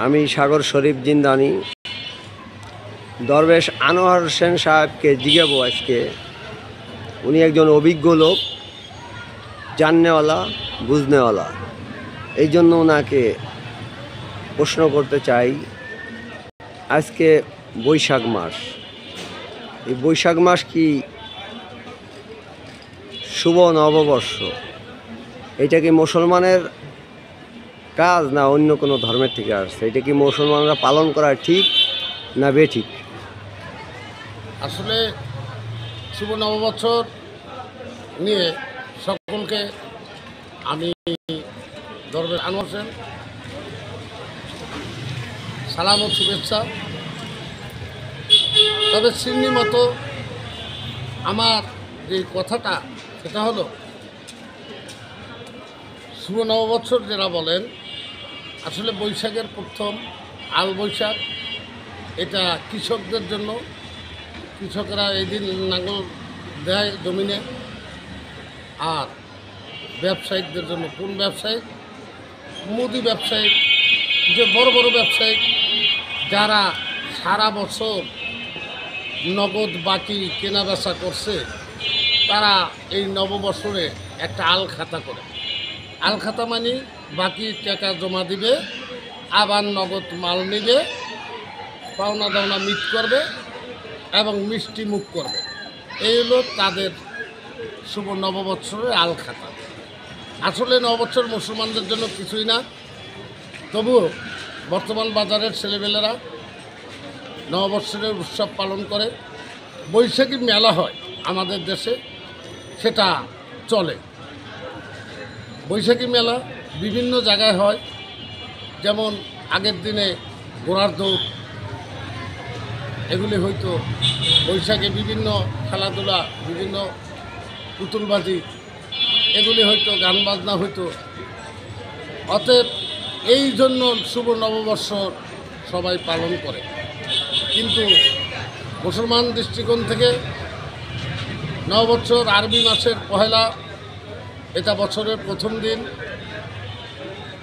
আমি সাগর শরীফ জিন্দানি দরবেশ আনোয়ার হোসেন সাহেবকে জিজ্ঞাবো আজকে। উনি একজন অভিজ্ঞ লোক, জাননেওয়ালা, বুঝনেওয়ালা। এই জন্য ওনাকে প্রশ্ন করতে চাই। আজকে বৈশাখ মাস, এই বৈশাখ মাস কি শুভ নববর্ষ? এটা কি মুসলমানের কাজ না অন্য কোনো ধর্মের থেকে আসছে? এটা কি মুসলমানরা পালন করা ঠিক না বেঠিক? আসলে শুভ নববৎসর নিয়ে সকলকে আমি দরবেশ আনোয়ার হোসেন সালাম ও শুভেচ্ছা। তবে সিন্নি মতো আমার যে কথাটা সেটা হলো, শুভ নববৎসর যারা বলেন, আসলে বৈশাখের প্রথম আল বৈশাখ, এটা কৃষকদের জন্য। কৃষকরা এই দিন নাঙ্গল দেয় জমিনে। আর ব্যবসায়িকদের জন্য, কোন ব্যবসায়িক? মুদি ব্যবসায়িক, যে বড় বড় ব্যবসায়িক যারা সারা বছর নগদ বাকি কেনা বেচা করছে, তারা এই নববৎসরে একটা আল খাতা করে। আল খাতা মানে বাকি টাকা জমা দিবে, আবার নগদ মাল নিবে, পাওনা দাওনা মিট করবে এবং মিষ্টি মুখ করবে। এই হলো তাদের শুভ নববৎসরের আল খাতা। আসলে নববৎসর মুসলমানদের জন্য কিছুই না। তবুও বর্তমান বাজারের ছেলেমেয়েরা নববৎসরের উৎসব পালন করে। বৈশাখী মেলা হয় আমাদের দেশে, সেটা চলে। বৈশাখী মেলা বিভিন্ন জায়গায় হয়, যেমন আগের দিনে ঘোড়ার দৌড়, এগুলি হয়তো বৈশাখে বিভিন্ন খেলাধুলা, বিভিন্ন পুতুলবাজি, এগুলি হয়তো গান বাজনা হইতো। অতএব এই জন্য শুভ নববর্ষ সবাই পালন করে। কিন্তু মুসলমান দৃষ্টিকোণ থেকে নববৎসর আরবি মাসের পহেলা, এটা বছরের প্রথম দিন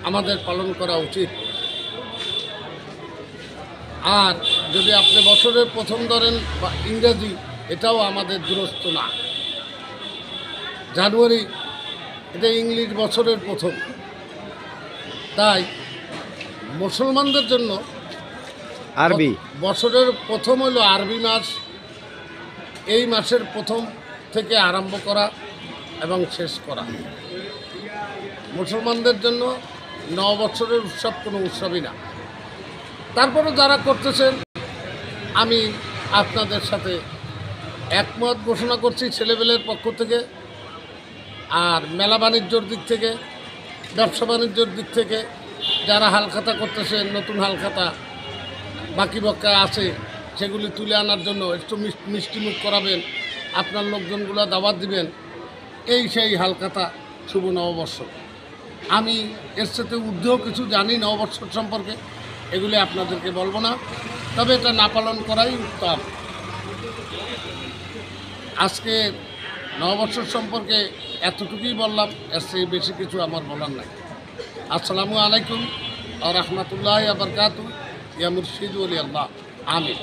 আমাদের পালন করা উচিত। আর যদি আপনি বছরের প্রথম ধরেন বা ইংরাজি, এটাও আমাদের দূরস্থ না। জানুয়ারি এটা ইংলিশ বছরের প্রথম। তাই মুসলমানদের জন্য আরবি বছরের প্রথম হলো আরবি মাস। এই মাসের প্রথম থেকে আরম্ভ করা এবং শেষ করা। মুসলমানদের জন্য নববৎসরের উৎসব কোনো উৎসবই না। তারপরে যারা করতেছেন, আমি আপনাদের সাথে একমত ঘোষণা করছি ছেলেবেলের পক্ষ থেকে। আর মেলা বাণিজ্যর দিক থেকে, ব্যবসা বাণিজ্যর দিক থেকে যারা হালখাতা করতেছেন, নতুন হালখাতা বাকি বক্কা আছে, সেগুলি তুলে আনার জন্য একটু মিষ্টিমুখ করাবেন, আপনার লোকজনগুলো দাওয়াত দিবেন। এই সেই হালখাতা শুভ নববর্ষ। আমি এর সাথে ঊর্ধ্বেও কিছু জানি নববর্ষর সম্পর্কে, এগুলি আপনাদেরকে বলবো না। তবে এটা না পালন করাই উত্তম। আজকে নববর্ষর সম্পর্কে এতটুকুই বললাম, এর চেয়ে বেশি কিছু আমার বলার নাই। আসসালামু আলাইকুম ওয়া রাহমাতুল্লাহি ওয়া বারাকাতুহু। ইয়া মুর্শিদ ওলি আল্লাহ। আমিন।